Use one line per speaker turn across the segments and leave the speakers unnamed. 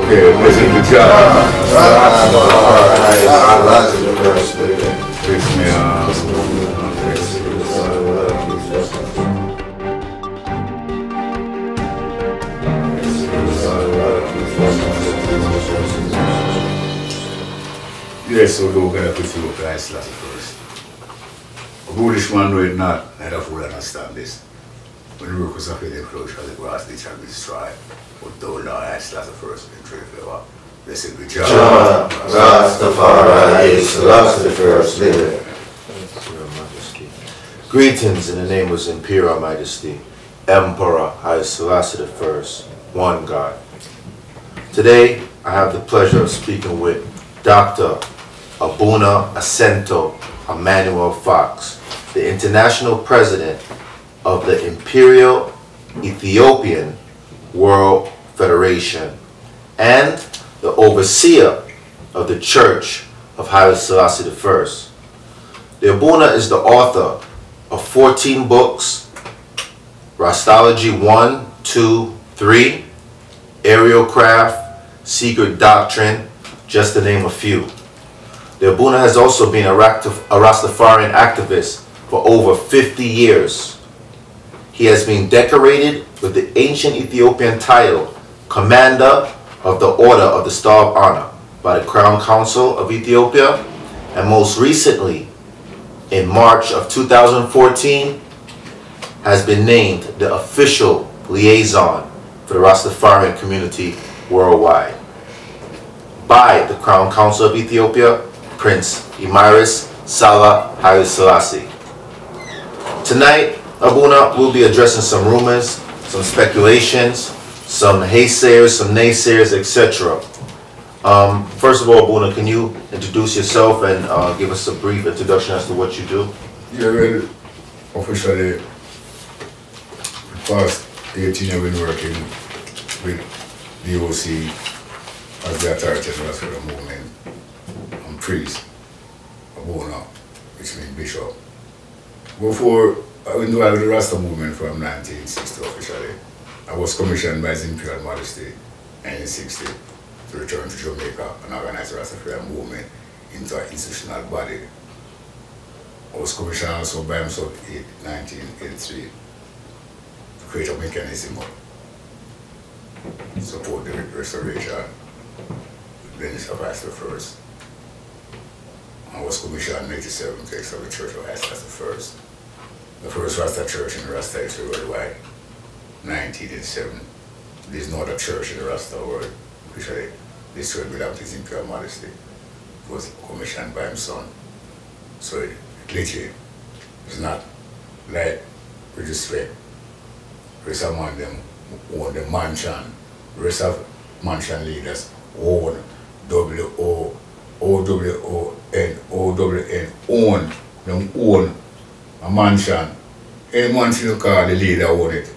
Okay, listen to John. Yes, so we're going to put you up nice last first. A foolish man know it not, neither fool understand this. When the workers of the enclosure of the grass, they shall be destroyed. But thou now hast last first in trade flavor. Blessed be Jah.
Rastafari is last the first living. Greetings in the name of His Imperial Majesty, Emperor Haile Selassie I, one God. Today, I have the pleasure of speaking with Dr. Abuna Foxe, the International President of the Imperial Ethiopian World Federation and the Overseer of the Church of Haile Selassie I. The Abuna is the author of 14 books, Rastology 1, 2, 3, Aerial Craft, Secret Doctrine, just to name a few. The Abuna has also been a Rastafarian activist for over 50 years. He has been decorated with the ancient Ethiopian title, Commander of the Order of the Star of Honor by the Crown Council of Ethiopia, and most recently, in March of 2014, has been named the official liaison for the Rastafarian community worldwide by the Crown Council of Ethiopia, Prince Emeritus Salah Haile Selassie. Tonight, Abuna will be addressing some rumors, some speculations, some haysayers, some naysayers, etc. First of all, Abuna, can you introduce yourself and give us a brief introduction as to what you do?
Yeah, well, officially, the past 18 years I've been working with the OC as the authority for the movement. I'm priest, Abuna, which means bishop. Before, I went to the Rasta movement from 1960 officially. I was commissioned by His Imperial Majesty in 1960 to return to Jamaica and organize the Rastafarian movement into an institutional body. I was commissioned also by himself in 1983 to create a mechanism to support the restoration of the lineage of Haile I. I was commissioned in 1987 to establish the Church of Haile Selassie I. The first Rasta church in the Rasta history worldwide, 1987. There is no other church in the Rasta world. Officially, this church belongs to His Imperial Majesty. It was commissioned by his son. So it literally is not like with respect. The rest of them own the mansion. The rest of mansion leaders own O-W-O-N, own. Them own a mansion. Any mansion you call, the leader own it.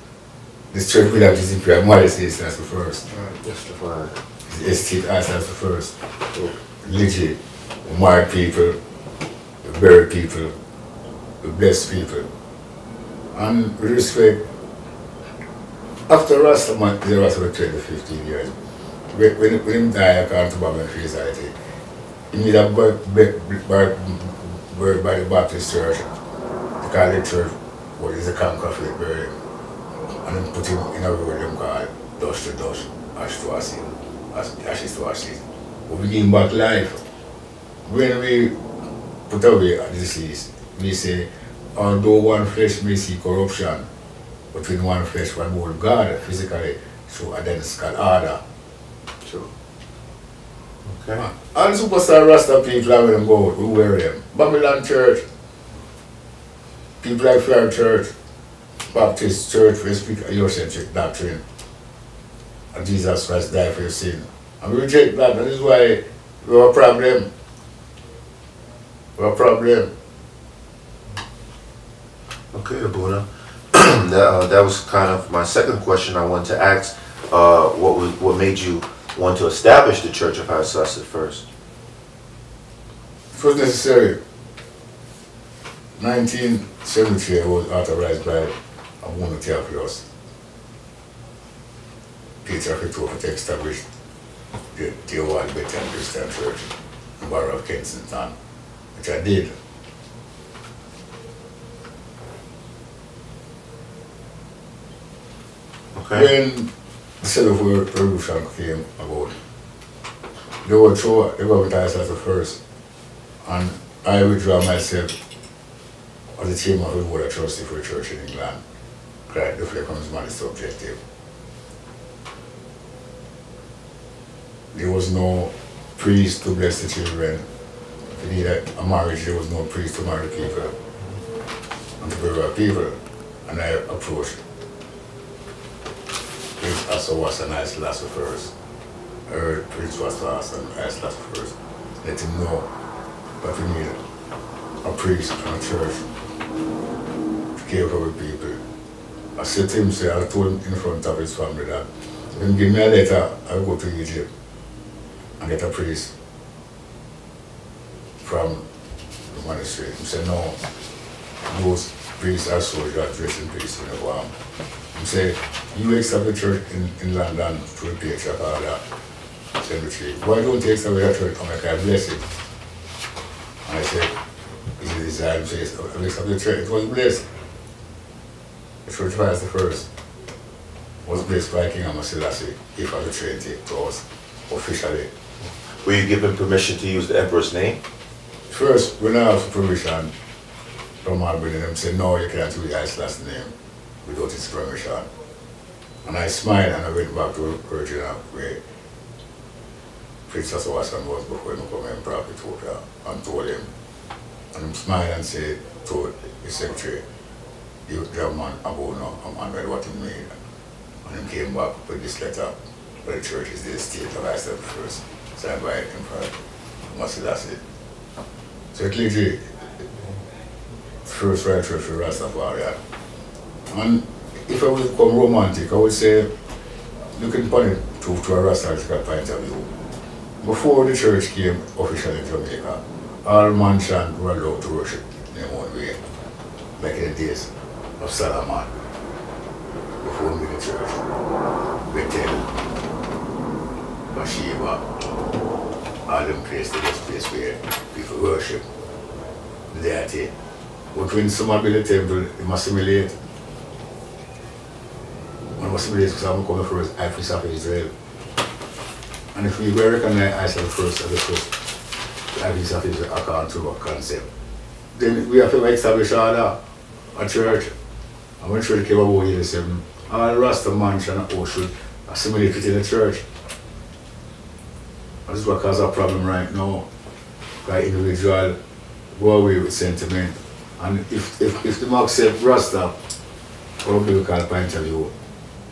This church belongs to His Imperial Majesty, that's the first.
Justified.
The estate, that's the first. Legit, the married people, the buried people, the blessed people. And with respect, after Rastaman, the Rastaman 12 to 15 years, when him died, I came to Babylon Free Society. He made a buried by the Baptist church. The Catholic church, what is a Conquer Faith buried. And then put him in a road them called dust to dust, ash to ashes to ashes. But we give him back life. When we put away a disease, we say, although one flesh may see corruption, but in one flesh one more God physically through identical order.
True. Okay.
And superstar Rasta people, I them go, we wear them. Babylon Church, people like Fair Church, Baptist Church, we speak a Eurocentric doctrine. And Jesus Christ died for your sin. And we reject that, and this is why we have a problem. We have a problem.
Okay, Abuna. That was kind of my second question I wanted to ask. What made you want to establish the Church of Haile Selassie first?
It was necessary. 1973, I was authorized by Abuna Theophilus, Peter Fitofa, to establish the award Bethlehem Christian Church in Borough of Kensington, which I did.
Okay.
When the Civil War Revolution came about, they were through the government as the first, and I withdraw myself as the chairman of the board of trustees for the church in England. Right, the becomes modest objective. There was no priest to bless the children. If you needed a marriage, there was no priest to marry people and to bury people. And I approached Prince Asawas and Ice Lasso first. I heard Prince Asawas and Ice Lasso first. Let him know that we need a priest and a church to care for the people. I said to him, I told him in front of his family that when he give me a letter, I'll go to Egypt and get a priest from the monastery. He said, no, those priests are soldiers dressed in priest uniform. He said, you establish the church in London to the patriarch of that cemetery. Why don't you establish the church and make I bless it? And I said, is it desired? He says, I establish the church, it was blessed. The church was the first, was blessed by King Selassie, if I betrayed it to us officially.
Were you given permission to use the emperor's name?
First, when I asked for permission from Albany, they said, no, you can't use Ice last name without his permission. And I smiled and I went back to the original where Prince Asawasan was before he became emperor of Ethiopia and told him. And he smiled and said to the secretary, you have man Abuna, a man read what he made. And he came back with this letter, where the church is the state of Iceland first, signed by Emperor Selassie. So it literally first right church for Rastafari. And if I would become romantic, I would say, looking upon it to a Rastafari point of view. Before the church came officially in Jamaica, all mansions were allowed to worship in their own way, like in the days of Salaman, before we the church, Bethel, Bathsheba, all them places, the place where people worship the deity. But when someone build a temple, they must assimilate. When assimilate, because I'm coming first, high priest of Israel. And if we were recognize Iceland first as the first high priest of Israel according to our concept, then we have to establish a church. And when church came about 87, all Rastaman should assimilate within the church. And this is what causes a problem right now. By individual go away with sentiment. And if the Mark accept Rasta, from a biblical point of view,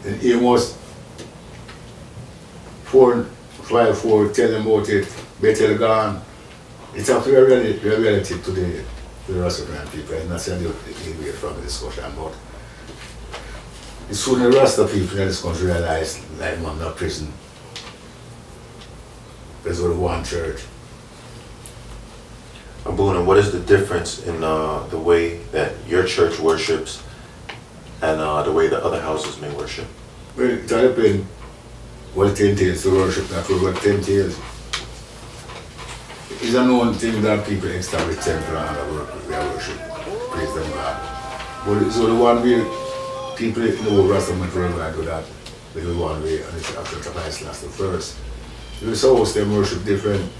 then he must 454 tell them about it, Bethel gone. It's up to a reality to the Rastaman people. I'm not saying they'll away from the discussion, but the sooner the Rasta people in this country realize, like man, not prison, there's only one church.
Abuna, what is the difference in the way that your church worships and the way that other houses may worship?
Well, it all depends what it entails to worship, not what it entails. It's a known thing that people establish temple and worship, praise them God. But it's only one way people in the whole Rastaman world do that. They do one way, and it's after the Iceland first. There's house them worship different.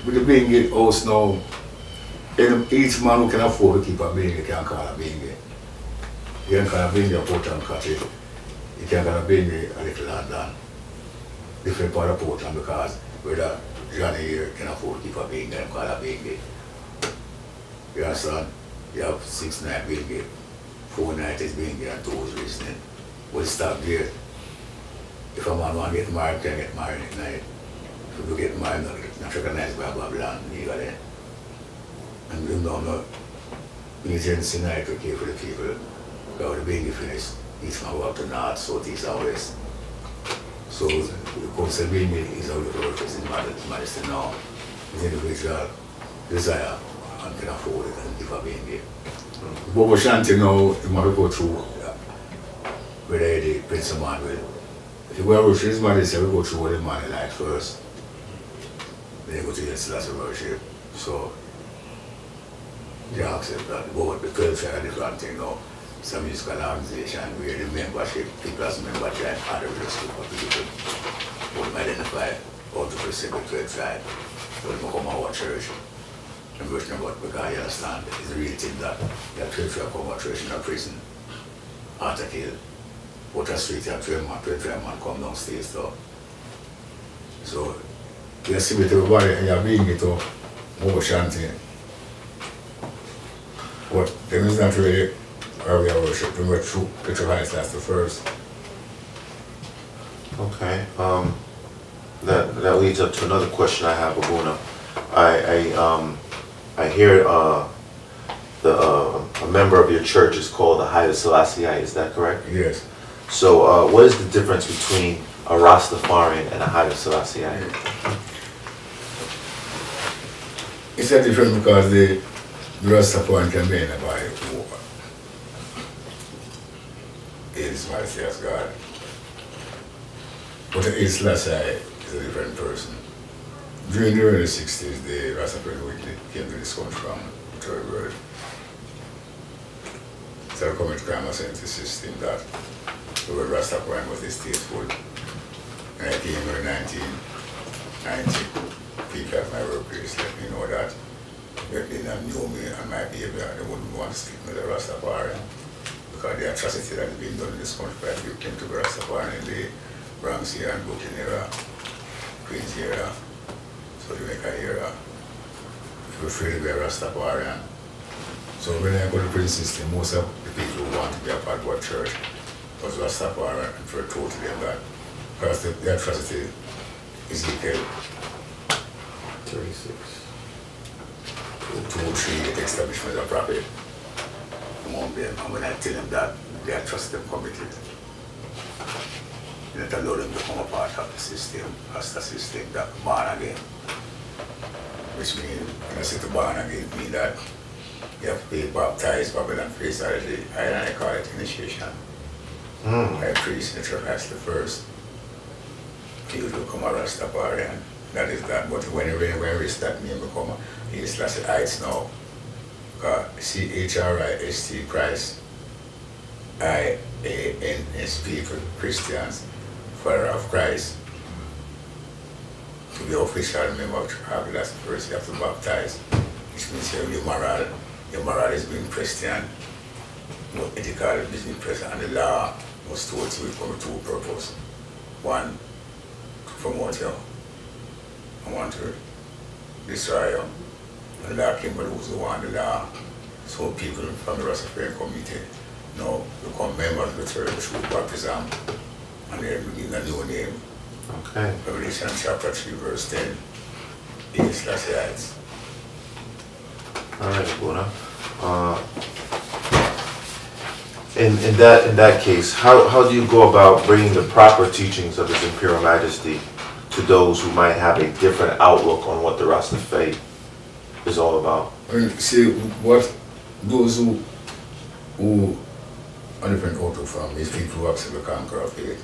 With the Bingy house now, each man who can afford to keep a Bingy can call a Bingy. You can call a Bingy a Portland cottage. You can call a Bingy a Little London. Different part of Portland, because whether Johnny here can afford to keep a Bingy and call a Bingy. You understand? You have 6 night Bingy, 4 nights is Bingy and 2 is listening. But it's stop there. If a man want to get married, can get married at night. If you get married, not recognized by Babylon legally. And we don't know agency night to care for the people. Because the Bingy finished, each man go up to north, south, east, and west. So the concept Bingy is how the work is in Madison now. It's individual desire and can afford it and give a Bingy. Bobo Shanti now, you must go through whether the Prince Emmanuel, If you go and worship, this man they say we go through what the man like first. Then you go to the Selassie worship. So, you accept that. But the 12 tribe are different thing now. Some musical organization where the membership, people as membership and other religious group of people would identify how to present the 12 tribe. So when they come to our church, I'm working about because you understand it's a real thing that the 12 tribe come to our church in a prison, after kill. What a street, you have 12 man come downstairs though. So you see with everybody and you're bringing it up, more chanting. But them is not really where we are worship. We were true Petrovice, that's the first.
Okay. That leads up to another question I have, Abuna. I hear a member of your church is called the Haile Selassie. Is that correct?
Yes.
So what is the difference between a Rastafarian and a Haile Selassie?
It's a different because the Rastafarian can be anybody who is my as God. But the Haile Selassie is a different person. During the early 60s, the Rastafarian came to this country from the third world. So I come into crime sense system that the word Rastafarian was distasteful. And I came in 1990. People at my workplace let me know that if they didn't know me and my behavior, they wouldn't want to speak with the Rastafarian. Because the atrocity that had been done in this country by people came to the Rastafarian in the Bronx era and Brooklyn era, Queens era, so Jamaica era. If you're afraid to be a Rastafarian. So when I go to the prison system, most of the people who want to be a part of our church was Rastafarian and for totally and that. Because the atrocity is equal.
36.
2 or 3 establishments of profit among them. And when I tell them that, they are trust them committed. You don't allow them to become a part of the system, as the system that born again. Which means, when I say to born again, it means that you have to be baptized, Babylon priest, I call it initiation. I priest in the church as the first. You become a Rastafarian. That is that. But when you reach that name, become a Haile Selassie now. C-H-R-I-S-T, Christ. I-A-N-S-P for Christians, follower of Christ. To be official member of Chicago, that's the first you have to baptize. Which means your moral is being Christian, no ethical is being present, and the law was told to come to a purpose. One, to promote you, and one to destroy you. And the law came by those who want the law. So people from the Rastafarian community now become members of the church through baptism, and they're given a new name.
Okay.
Revelation chapter 3, verse 10. Haile Selassie.
All right, Abuna. In that case, how do you go about bringing the proper teachings of His Imperial Majesty to those who might have a different outlook on what the Rasta faith is all about?
See, what those who are different outlook from is people who accept the conqueror of faith,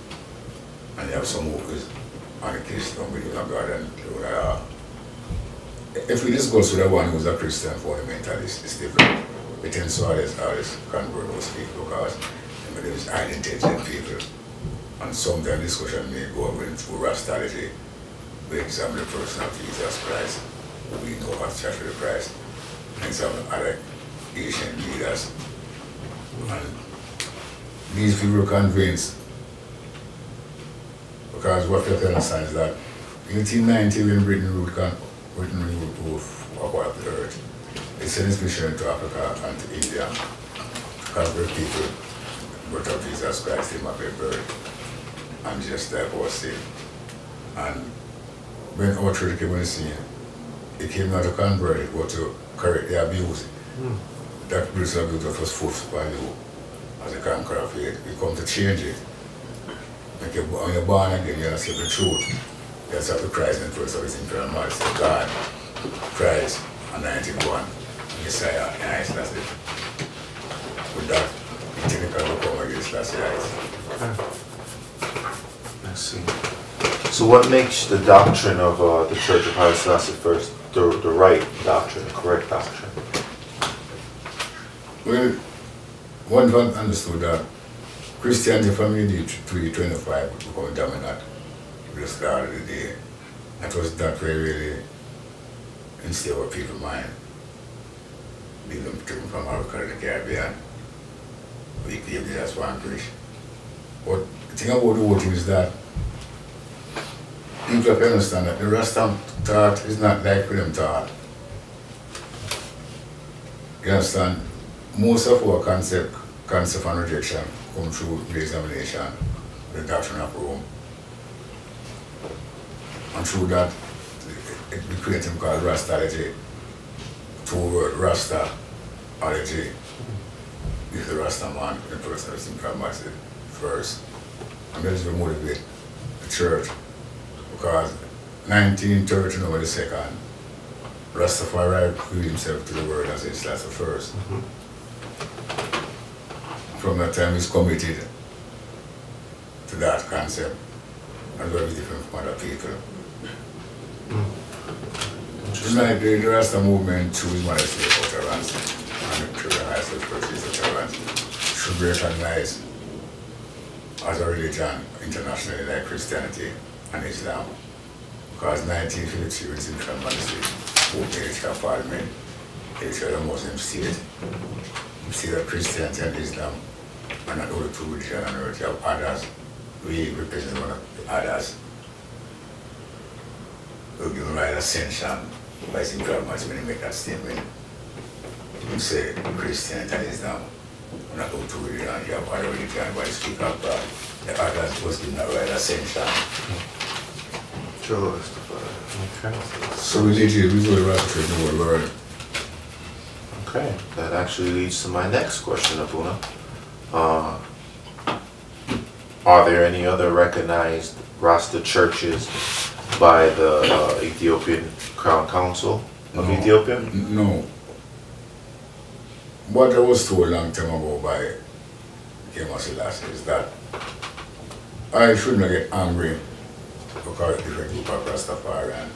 and you have some who is on the case don't believe in God and if we just go to the one who's a Christian fundamentalist, it's different. We tend to always convert those people because there is highly intelligent people. And sometimes discussion may go into Rastology, we examine the person of Jesus Christ, who we know as Church of the Christ, and examine other Asian leaders. And these people are convinced, because what you have to understand is that in 1890 when Britain ruled part of the earth, it sent its mission to Africa and to India to convert people, birth of Jesus Christ, Him of their birth, and just that was sin. And when our church came on the scene, it came not to convert it, but to correct the abuse. That British abuse that was forced by you as a conqueror of faith. We come to change it. When you're born again, you accept the truth. You accept the Christ and first of His Imperial Majesty, God, Christ, anointed one, Messiah, and Haile Selassie. With that, the technical will come against Selassie.
I see. So what makes the doctrine of the Church of Haile Selassie first the right doctrine, the correct doctrine?
Well, one understood that Christianity from the 325 would become dominant at the start of the day. That was that way really instead of people's mind. People from Africa and the Caribbean. We came there as one Christian. But the thing about the whole thing is that people have to understand that the Rastaman thought is not like them thought. You understand? Most of our concept and rejection come through the examination, the doctrine of Rome. And through that, we create him called Rastality. Two-word Rasta-ality. If the Rastaman, the person is pragmatic first. And that is to motivate the church. Because 1930, the second, Rastafari gave himself to the world as his that's the first. From that time he's committed to that concept and very different from other people. Tonight the Rasta movement through his modesty of utterance and the children high churches utterance should be recognized as a religion internationally like Christianity and Islam. Because 1953 was in modesty, both the Parliament, the Muslim state. You see that Christianity and Islam are not only two religions on earth, you have others. We represent one of the others. We give right ascension by St. Thomas when he make that statement. You say Christianity and Islam are not only two religions, you have other religions, but you speak of God. The others was given a right ascension.
Sure. Okay.
So religion is really right to the whole world.
Okay, that actually leads to my next question, Abuna. Are there any other recognized Rasta churches by the Ethiopian Crown Council of Ethiopia?
No. What I was told a long time ago by King Selassie is that I shouldn't get angry because of different group of Rastafarian,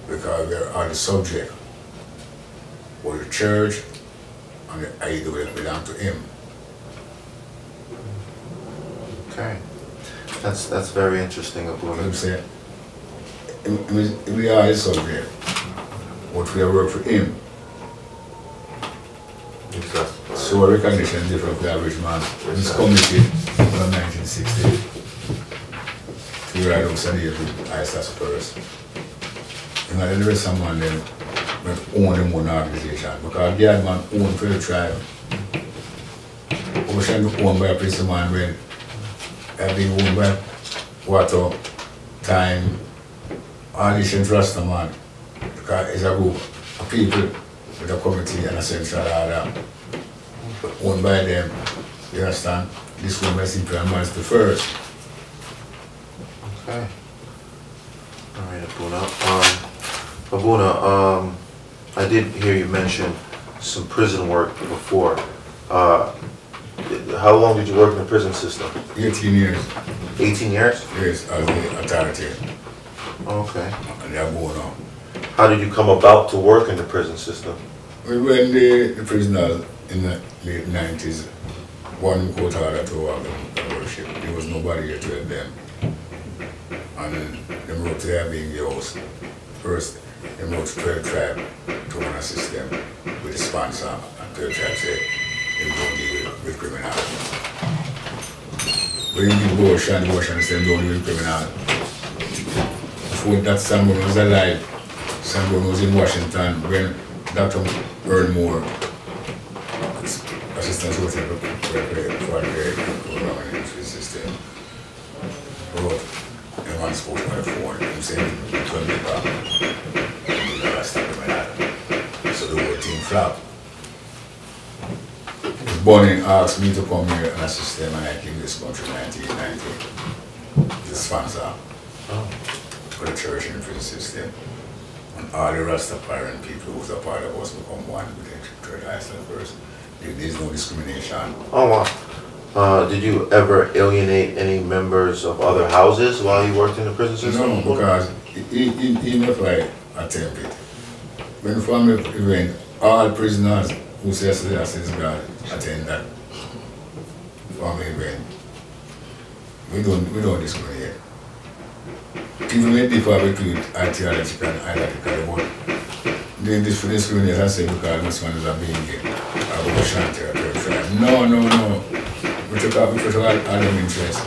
because we are the subject of the church and the idol that belong to him.
Okay, that's very interesting, Abuna.
I'm saying, we are the subject, but we are work for him.
Exactly.
So a recognition different from the average man. He's committed from 1960 to ride outside the ISAS first. And then the rest of man then own them own organization. Because the other man owned for the tribe. Ocean owned by a priest man when have been owned by water, time, all these things Rastaman. Because it's a group of people with a committee and a central order owned by them. You understand? This one is simply and the first.
Okay. Alright, Abuna, I did hear you mention some prison work before. How long did you work in the prison system?
18 years.
18 years?
Yes, as the authority.
Okay.
And they are going on.
How did you come about to work in the prison system?
When the prisoners in the late 90s, one court order to have them worship, there was nobody here to help them. And they wrote to their being the house. First, they wrote to 12 tribe to run a system with the sponsor, and 12 tribe said they don't deal with criminal. But in the ocean said don't deal with criminal. Before that, someone was alive. Someone was in Washington when Dr. Earl Moore, assistant secretary for the government system, wrote and one spoke on the phone and said, "Turn me back." And the last time so the whole thing flopped. Bonnie asked me to come here and assist them, and I came to this country in 1990. The sponsor for the church and the prison system. And all the Rastafarian people who was a part of us become one with the Church Iceland first. There is no discrimination.
Oh wow. Did you ever alienate any members of other houses while you worked in the prison system?
No, because even if I attempt it, when the family event, all prisoners who say since God attend that family event, we don't discriminate. People may differ between ideological and ideological, but they discriminate and say because this one is a being gay, or a shanty, or a tribe. No. We took all them interest.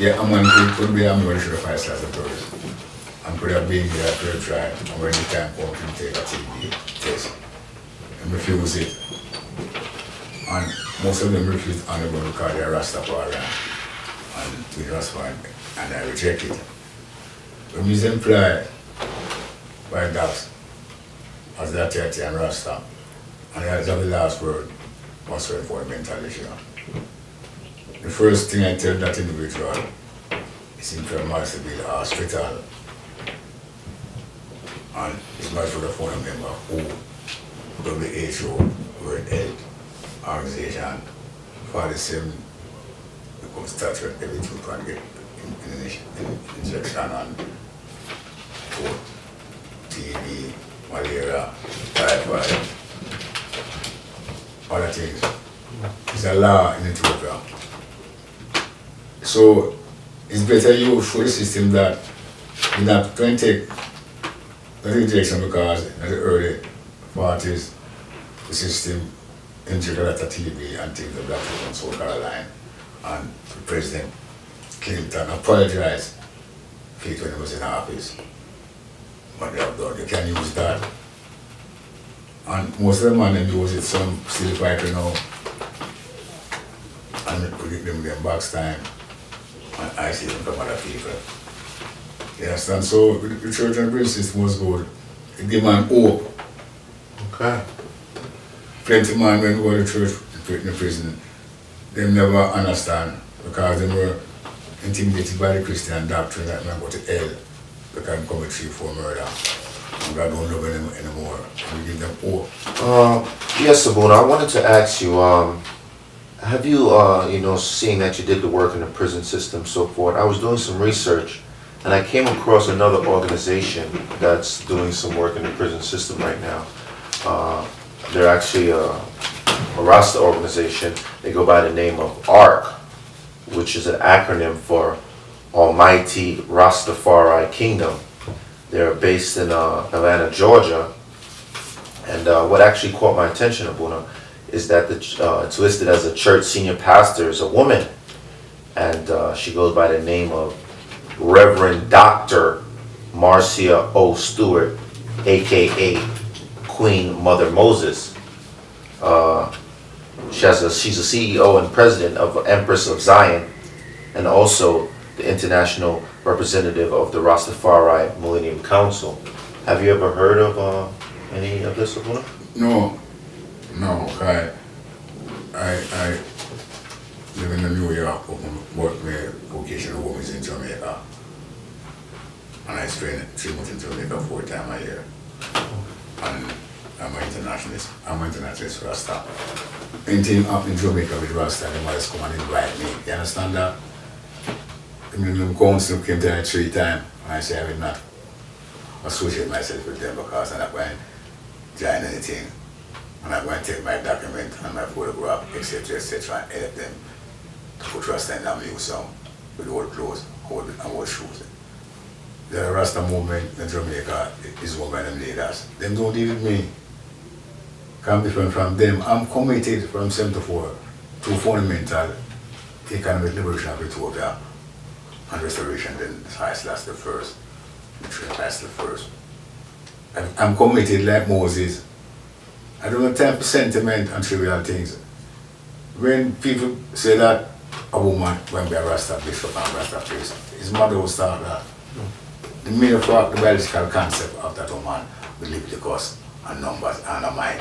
Yeah, a man could be a man should have passed as a tourist. And could have been here to try, and when the time comes to take a TB test and refuse it. And most of them refuse honorable because they are Rastafari and with Rastaman, and I reject it. When we employed by dogs as the Atati and Rasta, and that's the last word was for mentality. The first thing I tell that individual is him to must be a hospital. And it's my for the phone member who WHO, World Health Organization, for the same become statute every 2 can get injection on TB, malaria, typhoid, other things. It's a law in Ethiopia. So it's better you show the system that you're not going to take the injection because in the early 40s the system injected a lot of TB and things like that from South Carolina, and President Clinton apologized for it when he was in office. But they have done, you can use that. And most of the men use it, some still fighting now. And we give them their box time. And I see them from other people. You understand? So the church and prayer system was good. It gave man hope.
Okay.
Plenty of men when we go to church in the prison, they never understand because they were intimidated by the Christian doctrine that man go to hell because they commit 3-4 murder. And God don't love them anymore. We give them hope.
Yes, Abuna, I wanted to ask you, have you, seeing that you did the work in the prison system so forth, I was doing some research and I came across another organization that's doing some work in the prison system right now. They're actually a Rasta organization. They go by the name of ARC, which is an acronym for Almighty Rastafari Kingdom. They're based in Atlanta, Georgia. And what actually caught my attention, Abuna, is that it's listed as a church senior pastor is a woman. And she goes by the name of Reverend Dr. Marcia O. Stewart, a.k.a. Queen Mother Moses. She's a CEO and president of Empress of Zion, and also the international representative of the Rastafari Millennium Council. Have you ever heard of any of this, Abuna?
No. I live in New York, but my vocational home is in Jamaica. And I spend 3 months in Jamaica 4 times a year. And I'm an internationalist. Rasta. Anything up in Jamaica with Rasta, they must come and invite me. You understand that? The Millennium Council came to me 3 times, and I say I will not associate myself with them because I'm not going to join anything. I'm not going to take my document and my photograph, etc., etc., and help them to put Rasta in a museum with old clothes and old shoes. The Rasta movement in Jamaica is one by them leaders. Them don't deal with me. I'm different from them. I'm committed from 74 to fundamental economic liberation of Ethiopia and restoration, then Haile Selassie the first, Haile the first. I'm committed like Moses. I don't have time for sentiment and trivial things. When people say that a woman when be a Rasta bishop and Rasta priest, his mother will start that. The mere fact, the biological concept of that woman will live the cost and numbers and a mind.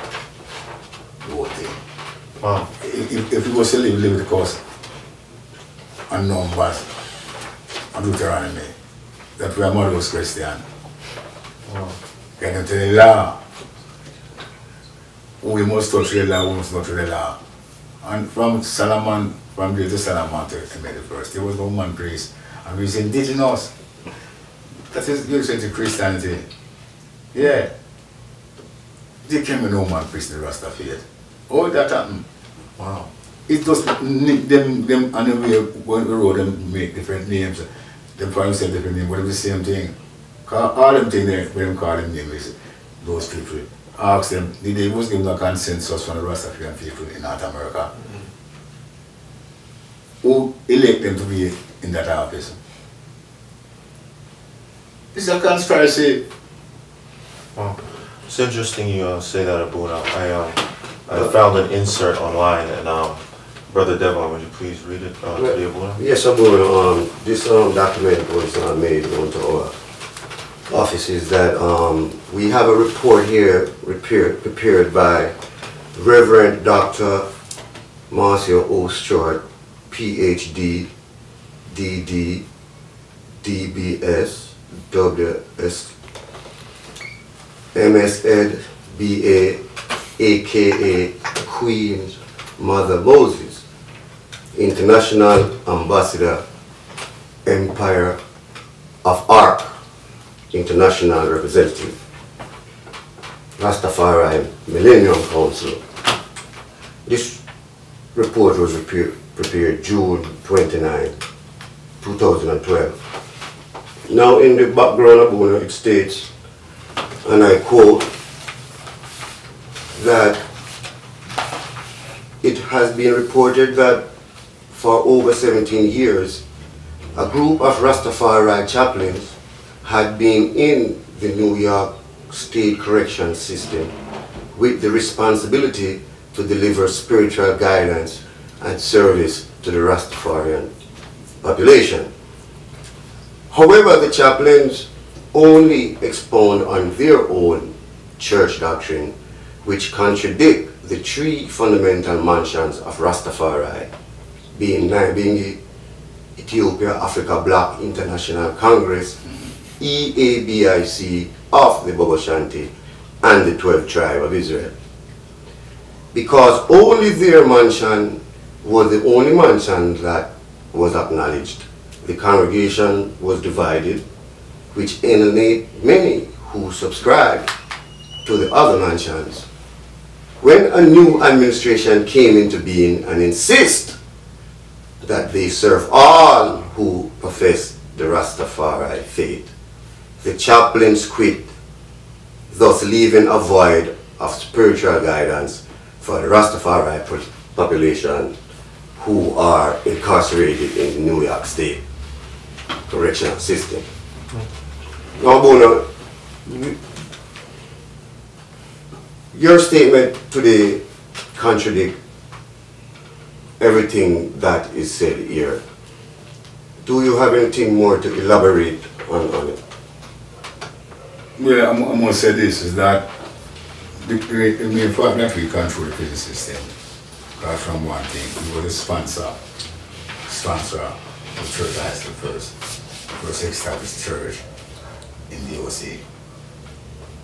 The whole thing.
Wow.
If you go to live the cost and numbers and Deuteronomy, that my mother was Christian.
Wow.
Can you tell the law? we must touch the law, we must touch the law. And from Solomon, from there to Solomon to Mary first, there was no woman priest. And we was indigenous. That is usually to Christianity. Yeah. They came with no woman priest in the Rasta faith. All that happened.
Wow.
It just them and then we road them make different names. Them call themselves different names, but it's the same thing. All them things there, when them call them names, those people. Ask them, did they was given a consensus from the Rastafarian people in North America? Who elect them to be in that office? It's a conspiracy.
Wow. It's interesting you say that, Abuna. I found an insert online, and Brother Devon, would you please read it to the Abuna?
Yes, Abuna. This document was made known to our offices that we have a report here prepared by Reverend Dr. Marcia O. Stewart, PhD, DD, DBS, WS, MS Ed, BA, aka Queen's Mother Moses, International Ambassador, Empire of Ark, International Representative, Rastafari Millennium Council. This report was prepared June 29, 2012. Now in the background of Abuna, it states, and I quote, that it has been reported that for over 17 years, a group of Rastafari chaplains had been in the New York State Correction System with the responsibility to deliver spiritual guidance and service to the Rastafarian population. However, the chaplains only expound on their own church doctrine, which contradict the three fundamental mansions of Rastafari, being the Ethiopia Africa Black International Congress, EABIC of the Bogoshanti, and the 12th tribe of Israel. Because only their mansion was the only mansion that was acknowledged, the congregation was divided, which alienate many who subscribed to the other mansions. When a new administration came into being and insist that they serve all who profess the Rastafari faith, the chaplains quit, thus leaving a void of spiritual guidance for the Rastafari population who are incarcerated in the New York State Correctional System. Now, Abuna, your statement today contradicts everything that is said here. Do you have anything more to elaborate on it?
Well, I'm going to say this, is that the fact that we control the prison system, because from one thing, we were the sponsor of the church Isaac first established church in the OC.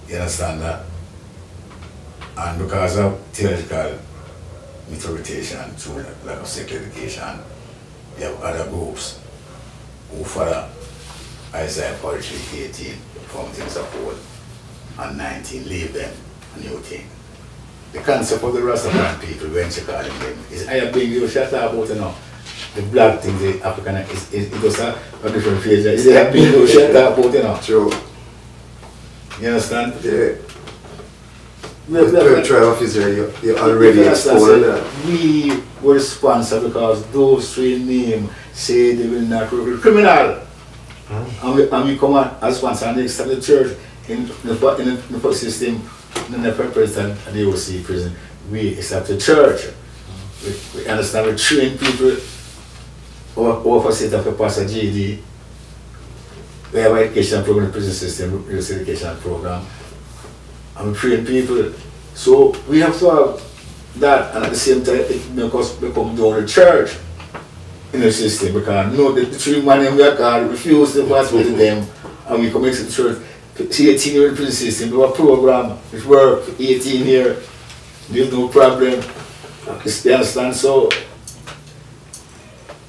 You understand that? And because of theological interpretation through lack of secular education, you have other groups who follow Isaiah poetry 18, from things of old, and 19, leave them a new thing. The concept of the Rastaman people, when she call them, is I have been you shut up about, you know, the black thing, the African, it was a different phase. Is they have been you shut up about, you know.
True.
You understand?
Yeah. The tribe of Israel, you already explained that.
We were sponsored because those three names say they will not recruit criminal. And we come on as sponsor and they start the church in the system, in the president and the OC prison. We accept the church. We understand we train people over set up a Pastor GD. We have an education program in the prison system, real education program. And we train people. So we have to have that, and at the same time it makes us become down the church in the system, because no, the three men we are called refuse to participate in them, and we come into the church. 18 year in the prison system, we have a program which work for 18 years. There's no problem. You understand? So,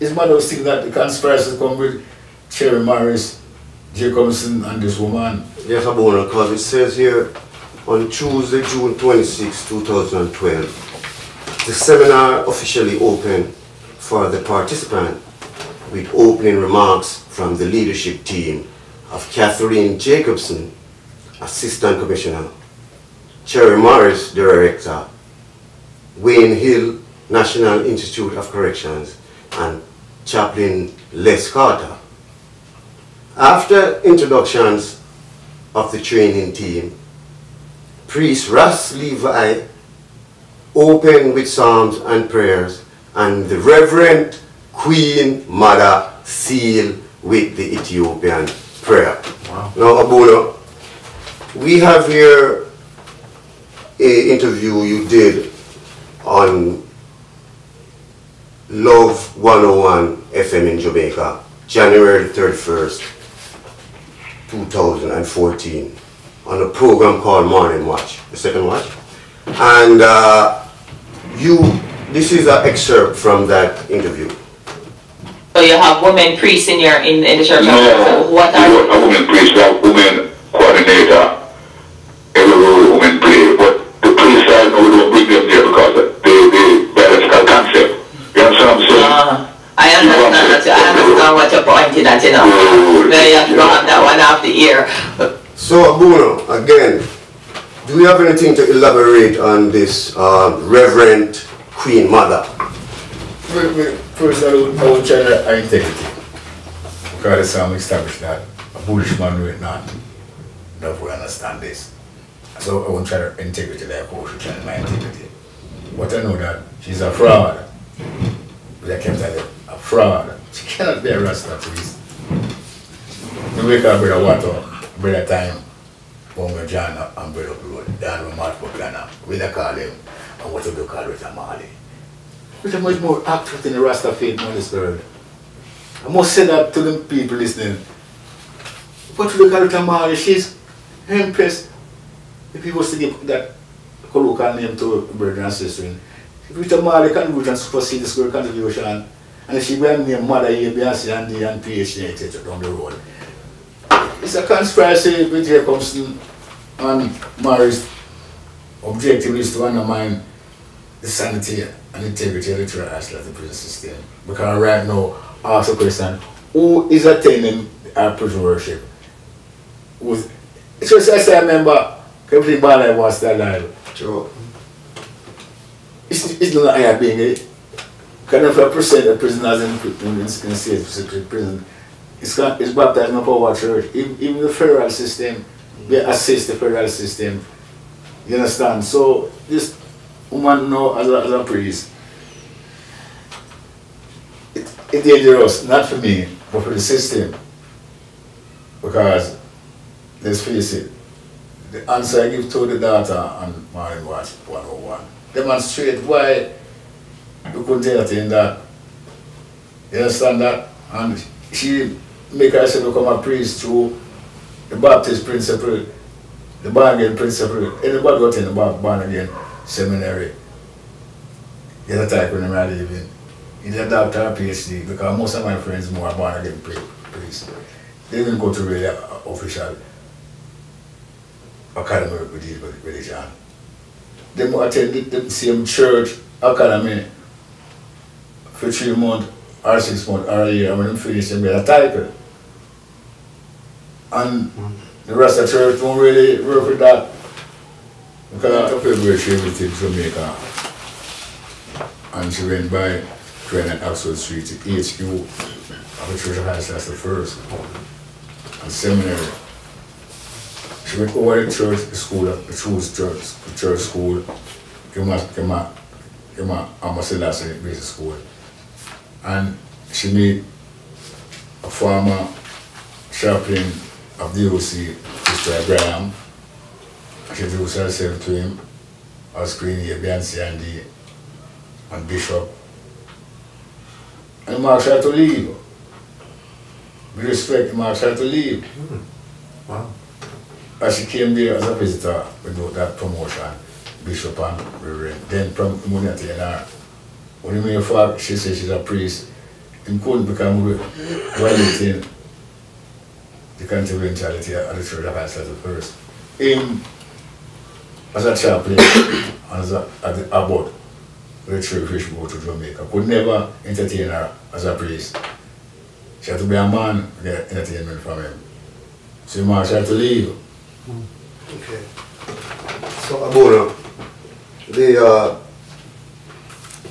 it's one of those things that the conspiracy come with Cherry Morris, Jacobson, and this woman.
Yes, Abuna, because it says here on Tuesday, June 26, 2012, the seminar officially opened for the participant with opening remarks from the leadership team of Catherine Jacobson, Assistant Commissioner, Cherry Morris, Director, Wayne Hill, National Institute of Corrections, and Chaplain Les Carter. After introductions of the training team, Priest Ras Levi opened with psalms and prayers, and the Reverend Queen Mother sealed with the Ethiopian prayer.
Wow.
Now, Abuna, we have here an interview you did on Love 101 FM in Jamaica, January 31st, 2014, on a program called Morning Watch, the second watch. And this is an excerpt from that interview.
So you have women priests in the church?
No,
what are
you have a women priest, you have women coordinator, every role women play, but the priests I know don't bring them there because they biological concept. You understand what I'm saying?
I understand what you're pointing at, you know. Where you have to have that one off the ear.
So, Abuna, again, do you have anything to elaborate on this Reverend Queen Mother?
First, I would try our integrity. Because the psalm established that a foolish man will not never understand this. So I won't try her integrity like how she try my integrity. But I know that she's a fraud. But I kept her a fraud. She cannot be a Rasta priest. We wake up with a water, brother time, when we're John and brother road, down the Mark Buchanan. We don't call him, and what do you call it, Mali? There's much more active in the Rasta faith in this world. I must say that to the people listening. What do you call it, Mali? She's empress. If you was to give that colloquial name to brother and sister, if you tell Mali contribution supersede the school contribution, and she will name Mother A, B, and C, and D, and PhD, etc. down the road. It's a conspiracy with Jacobson and Morris. Objective is to undermine the sanity and integrity of the church of the prison system. Because right now, ask the question, who is attending our prison worship? It's just as I remember, every man was still alive.
Sure.
It's not higher being it. Kind of a percent of prisoners in state prison. It's baptized in a power church. Even the federal system, they assist the federal system. You understand? So this woman now as a priest, it's dangerous, not for me, but for the system. Because, let's face it, the answer I give to the daughter on Morning Watch 101 demonstrate why you couldn't entertain that. You understand that? And she make herself become a priest through the Baptist principle, the born again principle. Anybody got in the born again seminary, get a type when they're living. Either a doctor or PhD, because most of my friends more born again priests. They didn't go to really official academy with religion. They attend the same church academy for 3 months or 6 months or a year, and when they finish, they get a title. And the rest of the church don't really work with that. Because of February she visited Jamaica, and she went by 29 Oxford Street to HQ of the Church of High Class the First, and seminary. She went over the church, the school, the church school, came Selassie basic school. And she met a former chaplain of the OC, Mr. Abraham. She introduced herself to him as Queen A, B, and C, and D, and Bishop. And Mark tried to leave. With respect, Mark tried to leave.
Wow.
As she came there as a visitor without that promotion, bishop and reverend. Then from Munati and her, when you make fact, she says she's a priest, he couldn't become violating the confidentiality of the church of Christ first. Him, as a chaplain, and as the abbot, the church which go to Jamaica, could never entertain her as a priest. She had to be a man to get entertainment from him. So she had to leave.
Okay. So Abuna, the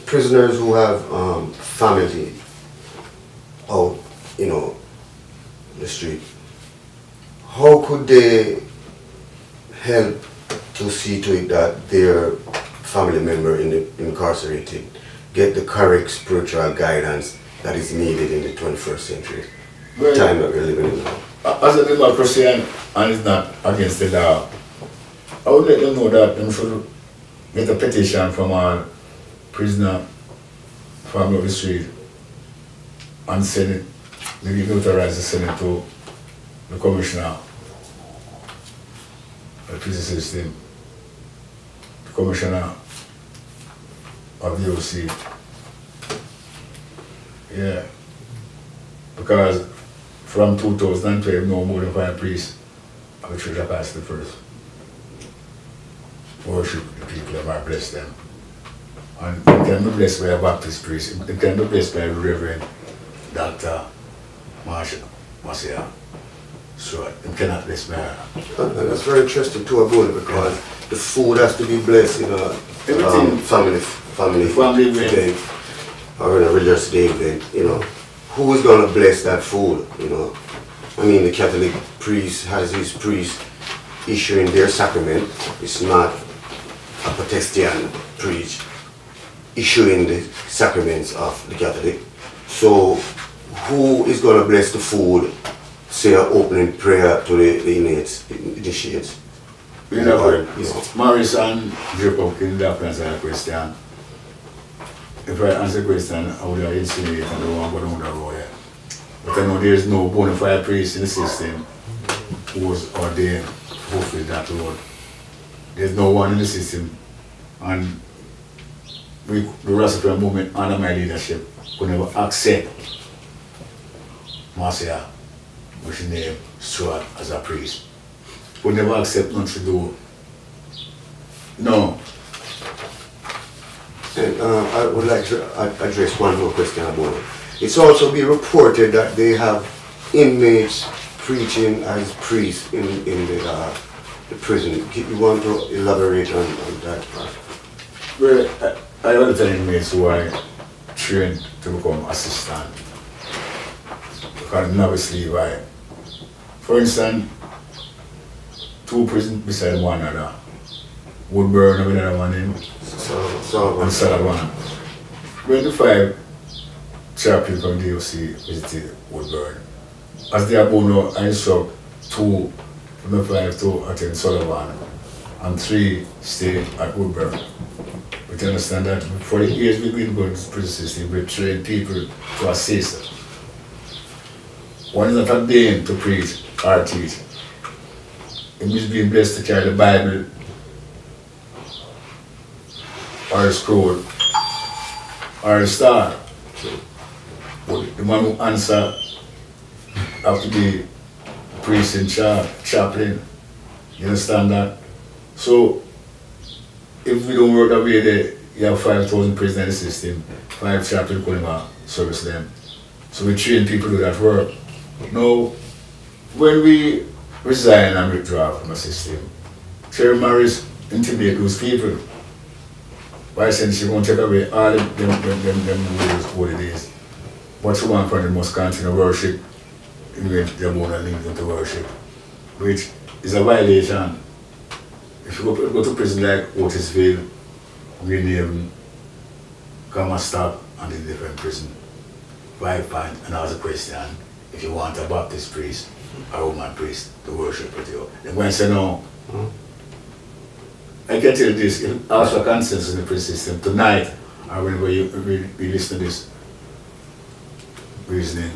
prisoners who have family out, you know, the street, how could they help to see to it that their family member incarcerated get the correct spiritual guidance that is needed in the 21st century,
well,
time that we're living in now?
As a democracy and it's not against the law, I would let them know that they should get a petition from our prisoner family of the street and send it, maybe notarize the Senate to the commissioner of the prison system, the commissioner of the OC. Yeah. Because from 2012, no more than 5 priests of the Church of Christ the First worship the people and I bless them. And it can be blessed by a Baptist priest, it can be blessed by a Reverend Dr. Marcia. So it cannot bless by her.
And that's very interesting too, Abuna, because the food has to be blessed in a family day or in a religious day event, you know. Who is going to bless that food, you know? I mean, the Catholic priest has his priest issuing their sacrament. It's not a Protestant priest issuing the sacraments of the Catholic. So, who is going to bless the food, say an opening prayer to the initiates?
You know, Morris and Jacob can answer that question. If I answer the question, I would have insinuated and I don't want to go down that road. But I know there is no bona fide priest in the system who was ordained to fulfill that role. There's no one in the system. And the Rastaman movement under my leadership could never accept Marcia, which is named Stuart, as a priest. Could never accept nothing to do. No.
And I would like to address one more question about it. It's also been reported that they have inmates preaching as priests in the prison. You want to elaborate on that part?
Well, I have the inmates who are trained to become assistant. Because obviously, why? For instance, 2 prisons beside one another. Woodburn with another one in. And Salaman. When the 5 chaplains from the DOC visited Woodburn, as the Abuna, I instruct 2 from the 5 to attend Sullivan and 3 stay at Woodburn. But you understand that for the years we've been going to the prison system, we train people to assist. One is not ordained to preach or teach. He is being blessed to carry the Bible or a scroll or a star. But the man who answer have to be priest in charge, chaplain. You understand that? So if we don't work that way, there you have 5,000 prisoners in the system, 5 chaplains couldn't service them. So we train people to do that work. Now, when we resign and withdraw from the system, Chair Morris intimidate those people by saying she won't take away all them holy days. But she wants for them must continue worship, even if they won't leave them to worship, which is a violation. If you go to prison like Otisville, Greenhaven, Comstock, and in different prison, 5 points and ask a question if you want a Baptist priest or a Roman priest to worship with you. They're going to say no. I can tell you this, if ask for consensus in the prison system tonight, or whenever you listen to this reasoning,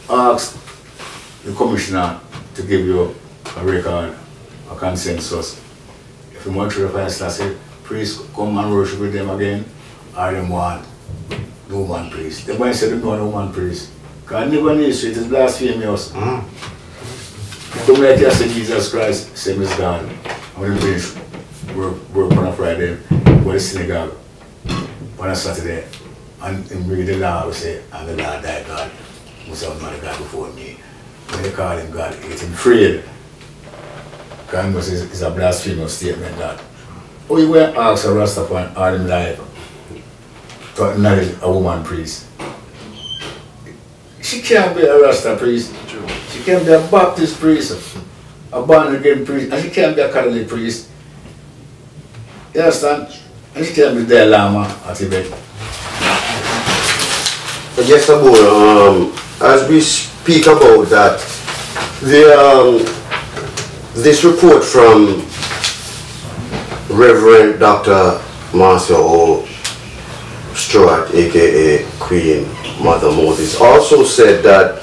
ask the commissioner to give you a record, a consensus, if you want to find Selassie, priests come and worship with them again, or them want no man priest. They might say they don't no man priest. Because never in history it is blasphemous. Don't let you say Jesus Christ, same as God. When they finish work on a Friday, go to synagogue on a Saturday, and read the law, we say, and the Lord thy God must have another God before me. When they call him God, it's him afraid. Because it's a blasphemous statement that, oh, you were asked a Rastaman all in life to acknowledge a woman priest. She can't be a Rasta priest. She can't be a Baptist priest, a born again priest, and she can't be a Catholic priest. You understand? And she can't be the Lama at Tibet.
Yes, Abuna, as we speak about that, this report from Reverend Dr. Marcia O. Stewart, aka Queen Mother Moses, also said that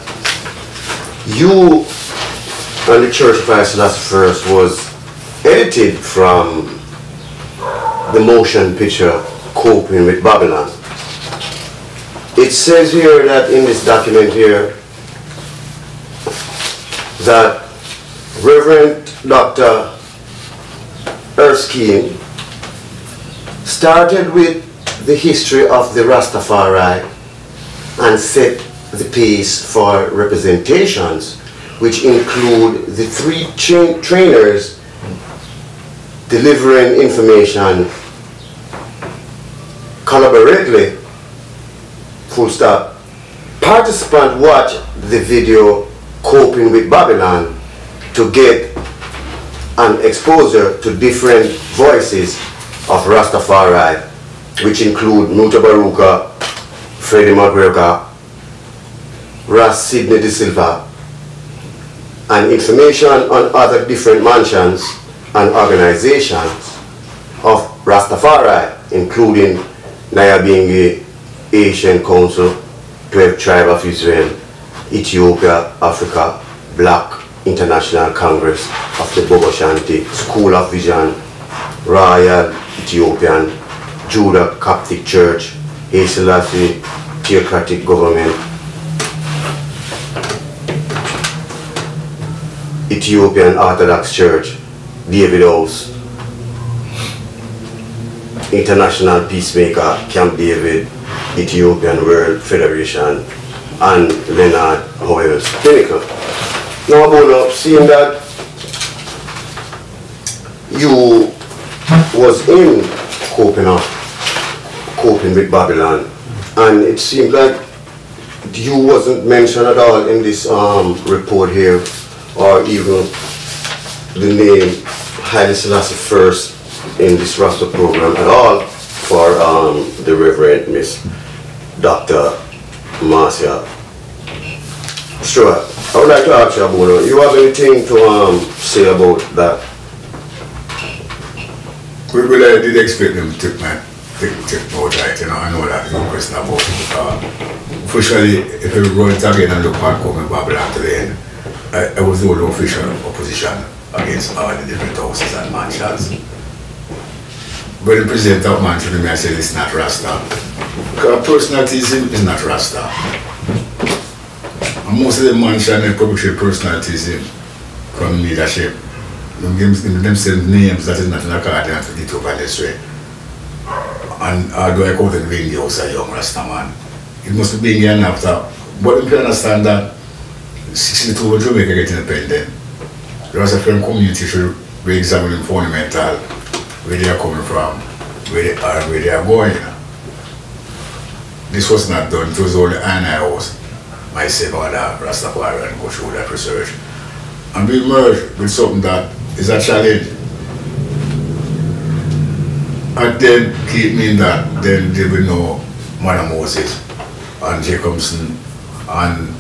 you and the Church of Selassie I was edited from the motion picture Coping with Babylon. It says here that in this document here that Reverend Dr. Erskine started with the history of the Rastafari and set the pace for representations, which include the three trainers delivering information collaboratively, full stop. Participants watch the video Coping with Babylon to get an exposure to different voices of Rastafari, which include Nuta Baruka, Freddie McGregor, Ras Sidney De Silva, and information on other different mansions and organizations of Rastafari, including Nyabingi Asian Council, 12 Tribe of Israel, Ethiopia, Africa, Black International Congress of the Bobo Shanti, School of Vision, Royal Ethiopian, Judah Coptic Church, Selassie Theocratic Government, Ethiopian Orthodox Church, David House, International Peacemaker, Camp David, Ethiopian World Federation, and Leonard Howell's Pinnacle. Now, Abuna, seeing that you was in Coping with Babylon, and it seemed like you wasn't mentioned at all in this report here, or even the name Haile Selassie first in this Rasta program at all for the Reverend Miss Dr. Marcia Stewart. I would like to ask you, Abuna, you have anything to say about that?
We did expect them to take more right, you know, I know that, no question about it. Officially, if we go it again and look back Coping Babylon to the end, I was the only official opposition against all the different houses and mansions. When the president of mansion to me, I said it's not Rasta. Because personalism is not Rasta. And most of the mansion and public personalism from leadership, them themselves names that is not in accordance with the Ethiopian history. And although I call it being the house a young Rastaman, it must be being here after. But if you understand that 62 Jamaica get independent, the Rastafarian community should be examining fundamental where they are coming from, where they are going. This was not done, it was only house, myself and other Rastafarian go through that research. And we merged with something that is a challenge. And then keep me in that, then there will know Mother Moses and Jacobson and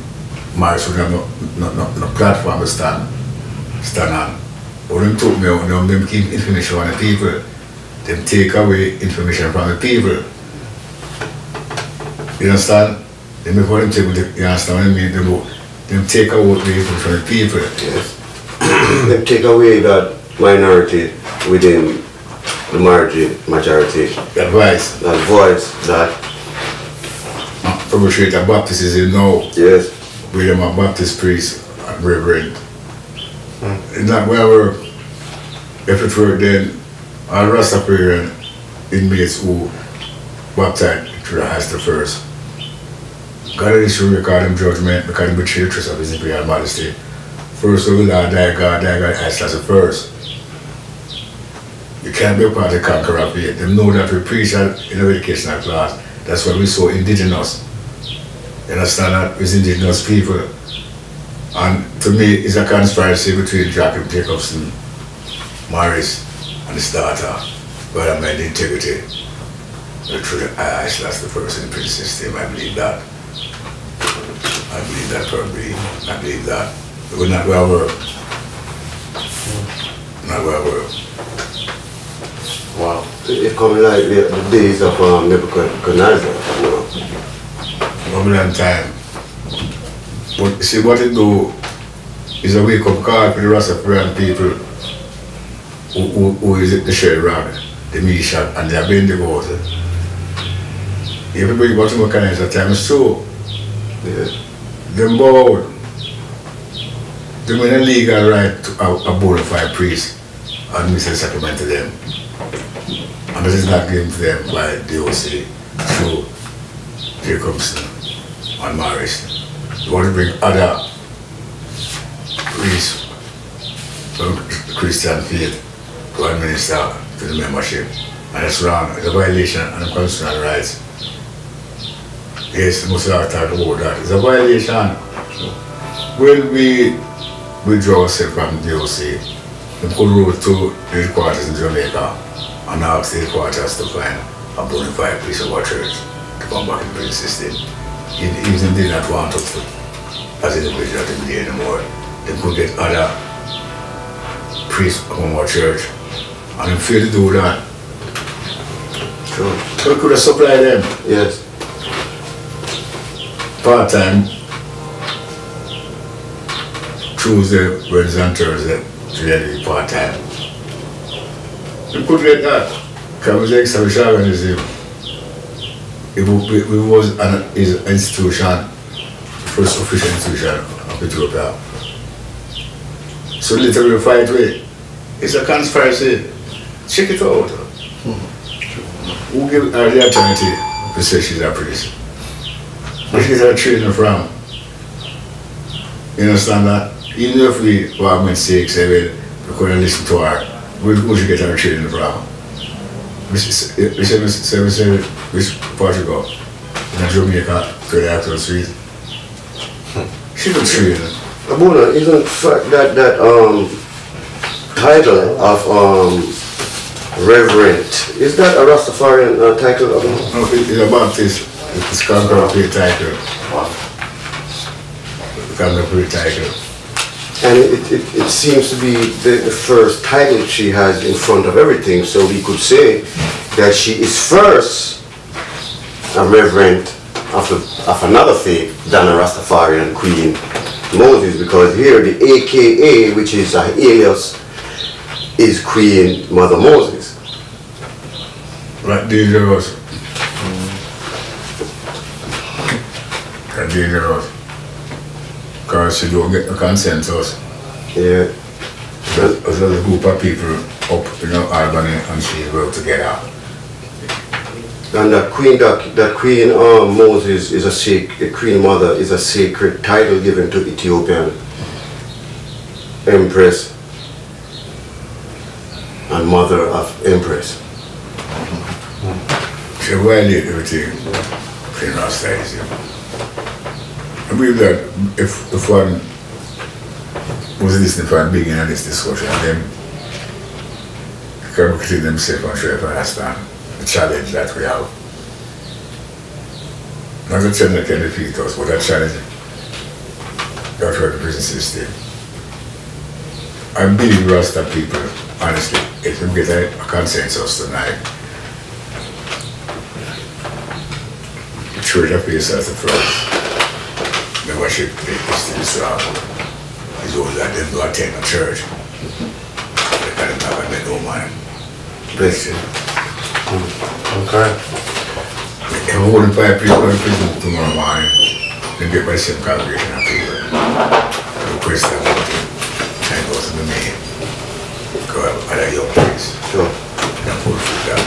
Marsh would have no platform to stand on. But them took me out, them keep information from the people. Them take away information from the people. You understand? Them before them take, you understand what I mean? Them take away the information from the people.
Yes. Them take away that minority within the majority,
that voice,
that
perpetrate a baptism now.
yes,
With them a Baptist priest and reverend. It's not where if it were then our Rastafarian inmates who baptized through the Hasta first. God should record him judgment because he betrayed the trust of his imperial majesty. First of all, God asked us first. You can't be a part of the conqueror of faith. They know that we preach in the educational class. That's why we're so indigenous. You understand that? We're indigenous people. And to me, it's a conspiracy between Jacob Jacobson, Morris, and his daughter. But I mean, the integrity. Through the eyes, that's the first in the prison system. I believe that. I believe that probably. I believe that. It would not well work. Not well work.
wow. It coming like the days of Nebuchadnezzar, you know.
Babylon time. But see what it do is a wake up call for the Rastafarian people who is the Sherrod, the Meshach, and the Abednego. Everybody got to recognize that time is true.
Yeah.
Them bold. They win a legal right to a bona fide priest and administer the sacrament to them. And this is not given to them by the OC through Jacobson and Morris. They want to bring other priests from Christian faith to administer to the membership. And that's wrong. It's a violation of the constitutional rights. Yes, the Muslim talk about that. It's a violation. When we withdraw ourselves from the DOC, we could road to the headquarters in Jamaica and ask the headquarters to find a bona fide priest of our church to come back in the prison system. Even they did not want us to, as individuals to be there anymore. They could get other priests from our church and they failed to do that.
Sure.
So we could have supplied them.
Yes.
Part-time, Tuesday, Wednesday and Thursday, really part-time. We could get that, because the exhibition organism, it was an institution, first official institution of Ethiopia. So literally we fight with it. It's a conspiracy. Check it out. Who give her the authority to say she's a priest? Where she's a trainer from? You understand that? Even if we were argument 6, 7, we couldn't listen to her, where she get her training from? Which Portugal? In Jamaica, to the actual street. She don't train.
Abuna, isn't fact that title of Reverend, is that a Rastafarian title?
No, it's a Baptist. It's conqueror of your title. Conqueror of your title.
And it seems to be the first title she has in front of everything, so we could say that she is first a reverend of another faith than a Rastafarian Queen Moses, because here the AKA, which is an alias, is Queen Mother Moses.
Right, dangerous. Dangerous. Because she don't get the consensus.
Yeah.
There's a group of people up in Albany and she work together.
And that Queen Moses is a Queen Mother is a sacred title given to Ethiopian Empress and Mother of Empress.
She violated everything in Rastaism. I believe that if one was listening for the beginning of this discussion, then they can look at themselves and try to understand the challenge that we have. Not a challenge that can defeat us, but a challenge that we have the prison system. I believe Rasta people, honestly, if we get a consensus tonight, the church appears as the first. Membership is still strong. It's all that they don't attend a church. They can't have a no man.
Bless you.
Okay.
If I'm holding 5 people in prison tomorrow morning, then get my same congregation of people. Request that voting. And go to the main. Go have other young place.
Sure.
And fulfill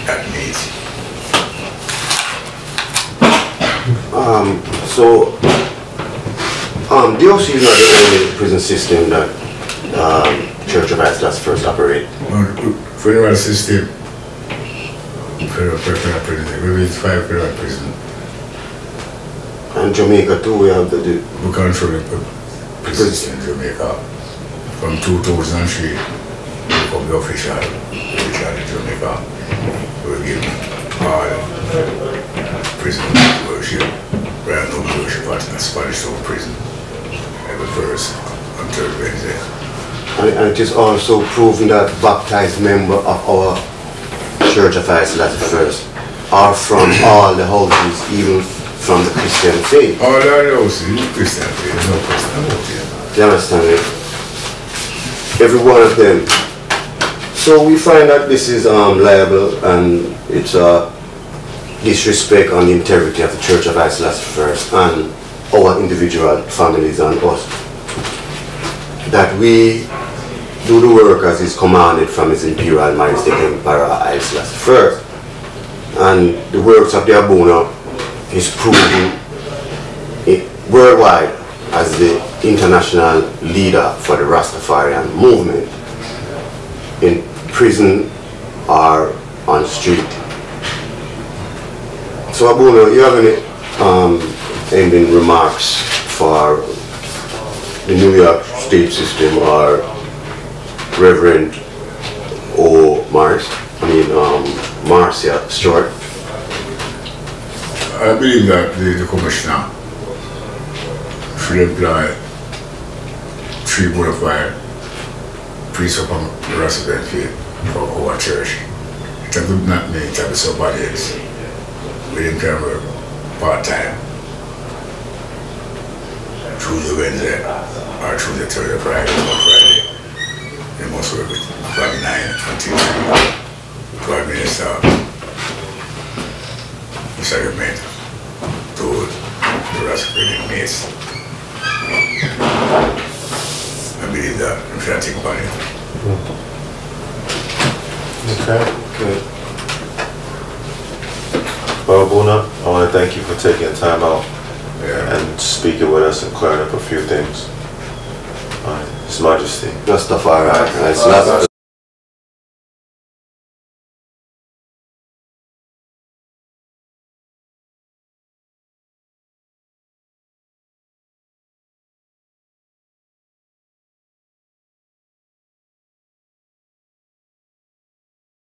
that needs.
The OC is not the only prison system that Church of Iceland's first operate.
Federal system, federal prison, we have 5 federal prisons.
And Jamaica too, we have the
We control the prisons in Jamaica. From 2003, we become the official in Jamaica. We give all prison worship, brand new worship at the Spanish Town prison. Every first and third Wednesday.
and it is also proven that baptized members of our Church of Iceland first are from all the houses, even from the Christian faith.
All the houses, Christian faith, there's no question about it.
Do you understand it? Every one of them. So we find that this is liable, and it's a disrespect on the integrity of the Church of Iceland first and our individual families and us. That we do the work as is commanded from His Imperial Majesty Emperor Iceland first. And the works of the Abuna is proven worldwide as the international leader for the Rastafarian movement in prison or on the street. So Abuna, you have any ending remarks for the New York State system or Reverend Marcia Stewart?
I believe that the commissioner should employ 3 bona fide priests upon the Rastaman faith for our church. It would not mean to be somebody else. We didn't can work part-time through the Wednesday or through the Thursday, Friday, or Friday. They must work from 9 until 3 to administer the sacrament to the Rastaman inmates. I believe that. I'm trying to think about it.
Okay, good. Well, Abuna, I want to thank you for taking time out and speaking with us and clearing up a few things. His Majesty.
Rastafari.